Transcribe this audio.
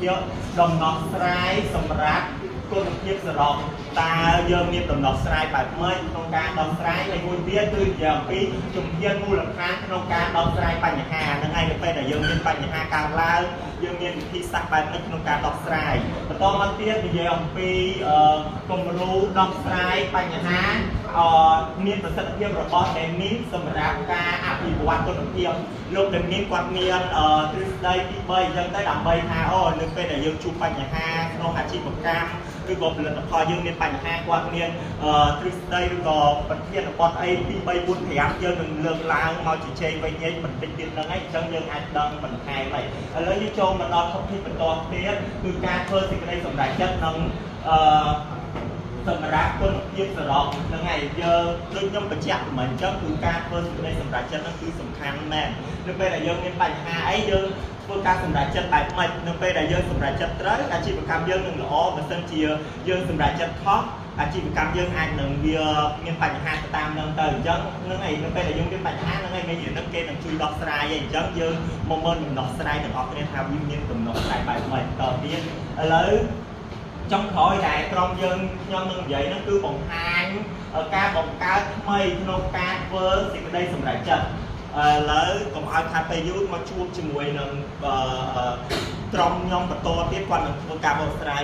ភាពដំណោះស្រាយសម្រាប់គុណភាពសរុបតើយើងមានដំណោះស្រាយបែបម៉េចក្នុងការដោះស្រាយហើយមួយទៀតគឺនិយាយអំពីជំហានមូលដ្ឋានក្នុងការដោះស្រាយបញ្ហាហ្នឹងហើយនៅពេលដែលយើងមានបញ្ហាកើតឡើងយើងមានវិធីសាស្ត្របែបម៉េចក្នុងការដោះស្រាយបន្តមកទៀតនិយាយអំពីគំរូដោះស្រាយបញ្ហាមានប្រសិទ្ធភាពរបស់ដែលមានសម្រាប់ការអភិវឌ្ឍគុណភាពលោកដែលមានគាត់មានទ្រឹស្ដីទី3អញ្ចឹងទៅដើម្បីថានៅពេលដែលយើងជួបបញ្ហាក្នុងអាជីវកម្មឬក៏ផលិតផលយើងមានបញ្ហាគាត់មានទ្រឹស្ដីឬក៏ប្រធានបទអី2 3 4 5យើងនឹងលើកឡើងមកជជែកវិញញែកបន្តិចទៀតហ្នឹងហើយអញ្ចឹងយើងអាចដឹងបន្ថែមហើយឥឡូវយើងចូលមកដល់ topic បន្តទៀតគឺការធ្វើសេចក្តីសម្រេចចិត្តក្នុងសម្រាប់គុណភាពសរុបហ្នឹងហើយយើងដូចខ្ញុំបញ្ជាក់ពីមិញអញ្ចឹងគឺការធ្វើសេចក្តីសម្រេចចិត្តហ្នឹងគឺសំខាន់ណាស់នៅពេលដែលយើងមានបញ្ហាអីយើងធ្វើការសម្រេចចិត្តបែបម៉េចនៅពេលដែលយើងសម្រេចចិត្តត្រូវអាជីវកម្មយើងនឹងល្អបើមិនជាយើងសម្រេចចិត្តខុសអាជីវកម្មយើងអាចនឹងវាមានបញ្ហាទៅតាមហ្នឹងទៅអញ្ចឹងហ្នឹងហើយនៅពេលដែលយើងមានបញ្ហាហ្នឹងហើយមេរៀនហ្នឹងគេនឹងជួយដោះស្រាយឯងអញ្ចឹងយើងមកមើលដំណោះស្រាយទាំងអស់គ្នាថាវាមានដំណោះស្រាយបែបម៉េចតទៀតឥឡូវចុងក្រោយដែលក្រុមយើងខ្ញុំនឹងនិយាយហ្នឹងគឺបង្ហាញការបង្កើតថ្មីក្នុងការធ្វើសេចក្តីសម្រេចចិត្តឥឡូវកុំឲ្យខាត់ពេលយូរមកជួបជាមួយនឹងក្រុមខ្ញុំបន្តទៀតគាត់នឹងធ្វើការបកស្រាយ